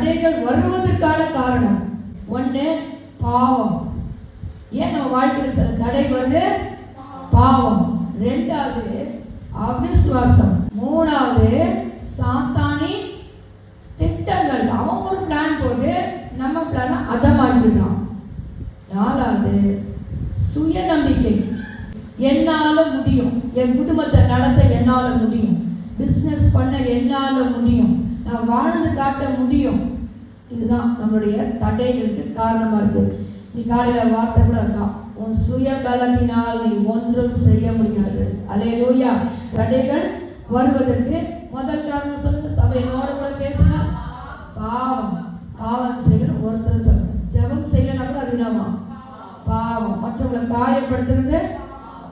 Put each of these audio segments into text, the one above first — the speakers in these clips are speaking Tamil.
தடைகள் வருவதற்கான காரணம் ஒண்ணு பாவம். ஏன் நம்ம வாழ்க்கையில் சில தடை வருது? பாவம். ரெண்டாவது அவிசுவாசம். மூணாவது சாத்தானின் திட்டங்கள். அவன் ஒரு பிளான் போட்டு நம்ம பிளான அதமாக்கிடுறான். நாலாவது சுயநம்பிக்கை. என்னால முடியும், என் குடும்பத்தை நடத்த என்னால முடியும், பிசினஸ் பண்ண என்னால முடியும், நான் வாழ்ந்து காட்ட முடியும். இதுதான் நம்மளுடைய தடைகளுக்கு காரணமா இருக்கு. நீ காலையில வார்த்தை கூட இருக்கான், உன் சுய பலத்தினால் நீ ஒன்றும் செய்ய முடியாது. அல்லேலூயா. தடைகள் வருவதற்கு முதல் காரணம் சொல்லுங்க. சபையோட கூட பேசுங்க. பாவம். பாவம் செய்யணும் ஒருத்தர் சொல்லுங்க. ஜெபம் செய்யணும் கூட அது இல்லாமா பாவம். மற்றவங்களை காயப்படுத்துறது,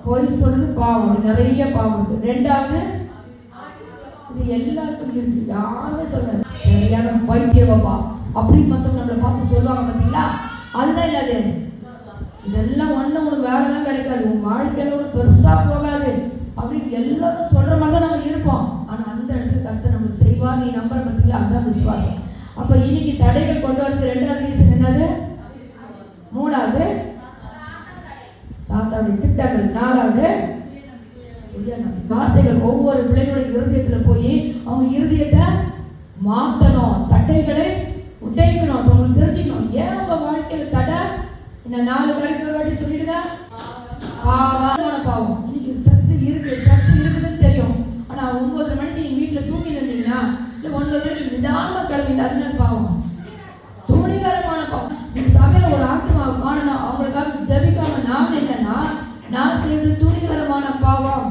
பொய் சொல்றது பாவம். நிறைய பாவம் இருக்கு. ரெண்டாவது இது எல்லாருக்கும் இருக்கு. யாருமே சொல்றாரு சரியான பைத்தியவப்பா அப்படின்னு மற்றவங்க நம்மளை பார்த்து சொல்லுவாங்க பார்த்தீங்களா? அதுதான் இல்லாது. இதெல்லாம் ஒன்றும் உனக்கு வேலைலாம் கிடைக்காது, உன் வாழ்க்கையில ஒன்றும் பெருசா போகாது அப்படின்னு எல்லாரும் சொல்ற மாதிரி தான் நம்ம இருப்போம். ஆனா அந்த இடத்துல கர்த்தர் நமக்கு செய்வார். நீ நம்புற பார்த்தீங்களா? அதுதான் விசுவாசம். அப்ப இன்னைக்கு தடைகள் கொண்டு வரது ரெண்டாவது ரீசன் என்னது? மூணாவது சாத்தானுடைய திட்டங்கள். நாலாவது வார்த்தைகள். ஒவ்வொரு பிள்ளைகளுடைய இருதயத்துல போய் அவங்க இருதயத்தை மாத்தணும், தட்டைகளை உடைக்கணும். உங்களுக்கு தெரிஞ்சுக்கணும் ஏன் உங்க வாழ்க்கையில தடை. இந்த 4 காரியத்தை ஒரு வாட்டி சொல்லிடுங்க. பாவம். இன்னைக்கு சர்ச்சை இருக்குதுன்னு தெரியும். ஆனா 9:30 மணிக்கு நீங்க வீட்டுல தூங்கி இருந்தீங்கன்னா, இல்ல 9 மணிக்கு நிதானமா கிளம்பிட்டு அதுதான் பாவம். துணிகரமான பாவம். நீங்க சபையில ஒரு ஆத்மா காணணும், அவங்களுக்காக ஜெபிக்காம நான் என்னன்னா நான் செய்யறது துணிகரமான பாவம்.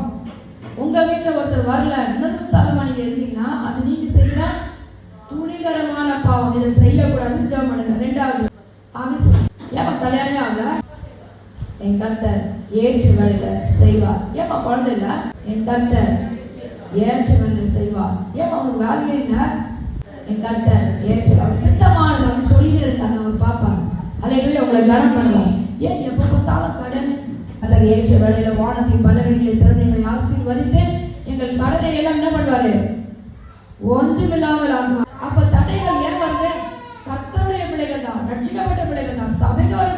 உங்க வீட்டுல ஒருத்தர் வரல, நிர்மசாலமா நீங்க இருந்தீங்கன்னா அது நீங்க செய்யற துணிகரமான பாவம். இதை செய்யக்கூடாதுன்னு ஜெபம் பண்ணுங்க. ரெண்டாவது ஏமா கல்யாணமே ஆகல, என் கர்த்தர் ஏற்ற வேலையில செய்வார். ஏமா குழந்தை இல்ல, என் கர்த்தர் ஏற்ற வேலையில செய்வார். ஏமா அவனுக்கு வேலையே இல்ல, என் கர்த்தர் ஏற்ற வேலை சித்தமானது அப்படின்னு சொல்லிட்டு இருக்காங்க. அவர் பாப்பாங்க. அல்லேலூயா. உங்களை கனம் பண்ணுவார். ஏன் எப்ப பார்த்தாலும் கடன்? அதற்கு ஏற்ற வேலையில வானத்தின் பலகணிகளை திறந்து எங்களை ஆசீர்வதித்து எங்கள் கடனை எல்லாம் என்ன பண்ணுவாரு? ஒன்றுமில்லாமல் ஆகுவார். அப்ப தடைகள் ஏன் வருது? கர்த்தருடைய பிள்ளைகள் தான், ரட்சிக்கப்பட்ட பிள்ளைகள் தான், சபைக்கு வர